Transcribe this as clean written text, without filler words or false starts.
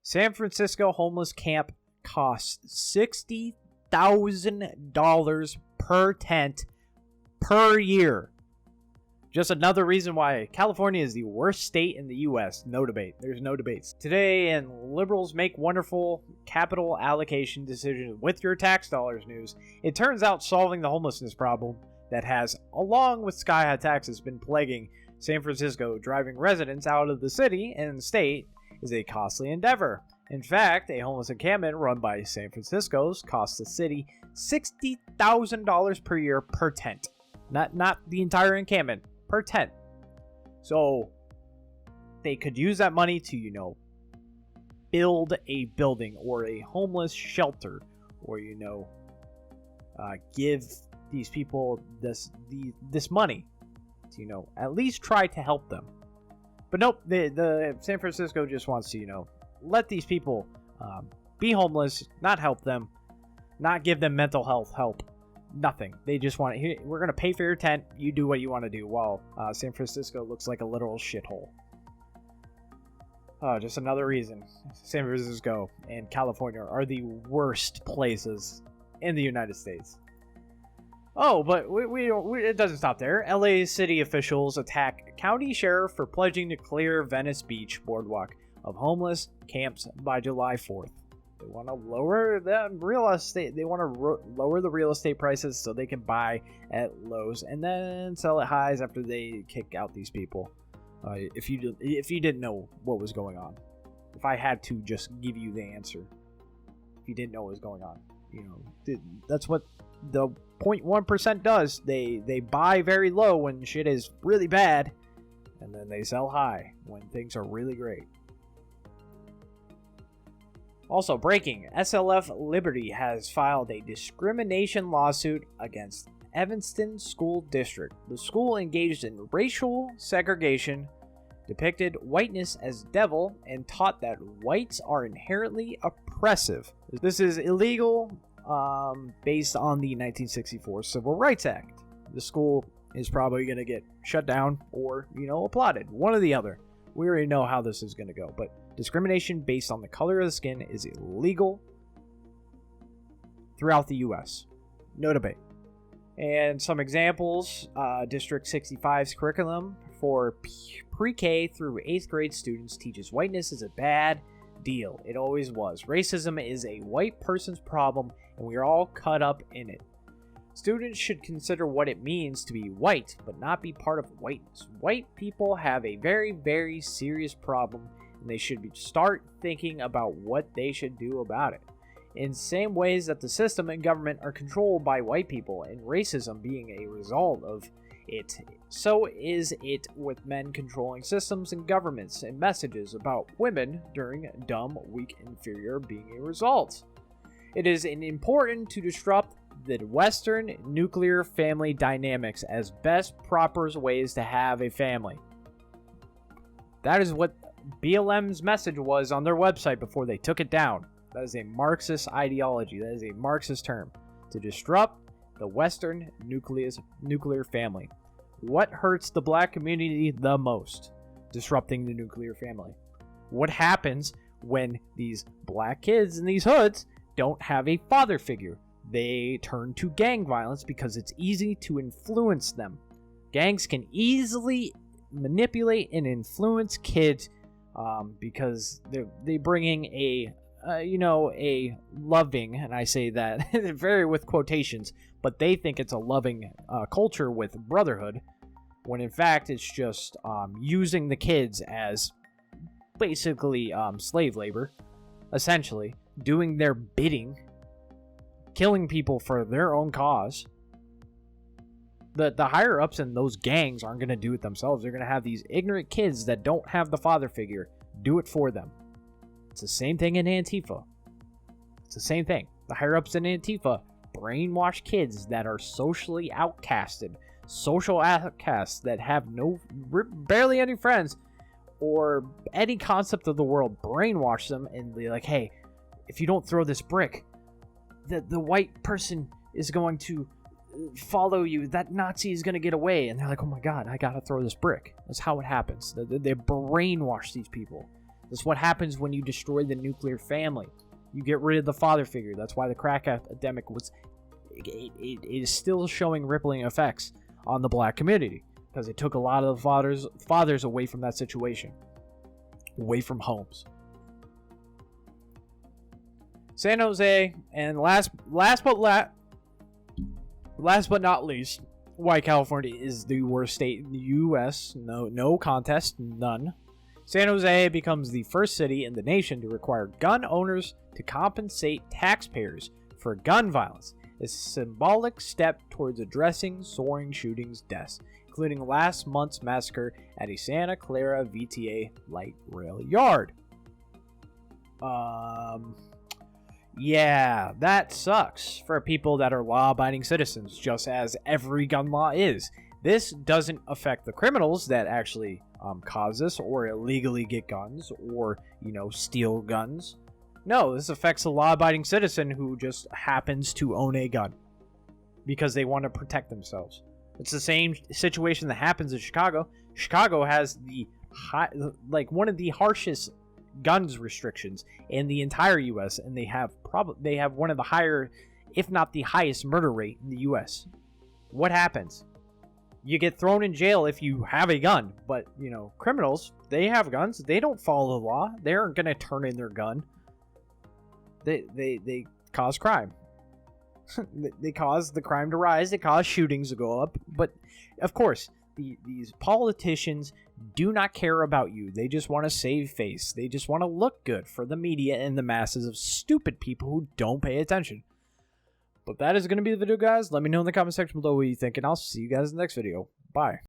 San Francisco homeless camp costs $60,000 per tent per year. Just another reason why California is the worst state in the U.S. No debate. There's no debates. Today, in liberals make wonderful capital allocation decisions with your tax dollars news, it turns out solving the homelessness problem that has, along with sky-high taxes, been plaguing San Francisco, driving residents out of the city and the state, is a costly endeavor. In fact, a homeless encampment run by San Francisco's costs the city $60,000 per year per tent. Not the entire encampment. Per tent. So they could use that money to, build a building or a homeless shelter, or give these people this money to at least try to help them. But nope, the San Francisco just wants to let these people be homeless, not help them, not give them mental health help. Nothing. They just want to, we're going to pay for your tent. You do what you want to do, while San Francisco looks like a literal shithole. Just another reason San Francisco and California are the worst places in the United States. Oh, but it doesn't stop there. LA city officials attack county sheriff for pledging to clear Venice Beach boardwalk of homeless camps by July 4th. They want to lower the real estate. They want to lower the real estate prices so they can buy at lows and then sell at highs after they kick out these people. If you didn't know what was going on, if I had to just give you the answer, if you didn't know what was going on, that's what the 0.1% does. They buy very low when shit is really bad, and then they sell high when things are really great. Also breaking, SLF Liberty has filed a discrimination lawsuit against Evanston School District. The school engaged in racial segregation, depicted whiteness as devil, and taught that whites are inherently oppressive. This is illegal based on the 1964 Civil Rights Act. The school is probably going to get shut down or, applauded. One or the other. We already know how this is going to go, but discrimination based on the color of the skin is illegal throughout the U.S. No debate. And some examples, District 65's curriculum for pre-K through 8th grade students teaches whiteness is a bad deal. It always was. Racism is a white person's problem, and we are all caught up in it. Students should consider what it means to be white, but not be part of whiteness. White people have a very, very serious problem, and they should start thinking about what they should do about it. In same ways that the system and government are controlled by white people, and racism being a result of it, so is it with men controlling systems and governments, and messages about women during dumb, weak, inferior being a result. It is important to disrupt the Western nuclear family dynamics as best proper ways to have a family. That is what BLM's message was on their website before they took it down. That is a Marxist ideology. That is a Marxist term. To disrupt the Western nuclear family. What hurts the black community the most? Disrupting the nuclear family. What happens when these black kids in these hoods don't have a father figure? They turn to gang violence because it's easy to influence them. Gangs can easily manipulate and influence kids because they're bringing a loving, and I say that very with quotations, but they think it's a loving culture with brotherhood, when in fact it's just using the kids as basically slave labor, essentially, doing their bidding, killing people for their own cause. The higher-ups in those gangs aren't going to do it themselves. They're going to have these ignorant kids that don't have the father figure do it for them. It's the same thing in Antifa. It's the same thing. The higher-ups in Antifa brainwash kids that are socially outcasted, social outcasts that have barely any friends or any concept of the world. Brainwash them and be like, hey, if you don't throw this brick, the white person is going to follow you. That Nazi is going to get away. And they're like, oh my god, I gotta throw this brick. That's how it happens. They brainwash these people. This is what happens when you destroy the nuclear family. You get rid of the father figure. That's why the crack epidemic it is still showing rippling effects on the black community, because it took a lot of the fathers away from that situation, away from homes. San Jose, and last but not least, why California is the worst state in the U.S. No contest, none. San Jose becomes the first city in the nation to require gun owners to compensate taxpayers for gun violence. A symbolic step towards addressing soaring shootings deaths, including last month's massacre at a Santa Clara VTA light rail yard. Yeah, that sucks for people that are law-abiding citizens, just as every gun law is. This doesn't affect the criminals that actually cause this, or illegally get guns, or, steal guns. No, this affects a law-abiding citizen who just happens to own a gun because they want to protect themselves. It's the same situation that happens in Chicago. Chicago has one of the harshest guns restrictions in the entire U.S., and they have one of the higher, if not the highest, murder rate in the U.S. What happens? You get thrown in jail if you have a gun, but criminals, they have guns. They don't follow the law. They aren't going to turn in their gun. They cause crime. They cause the crime to rise. They cause shootings to go up. But of course, these politicians do not care about you. They just want to save face. They just want to look good for the media and the masses of stupid people who don't pay attention. But that is going to be the video, guys. Let me know in the comment section below what you think, and I'll see you guys in the next video. Bye.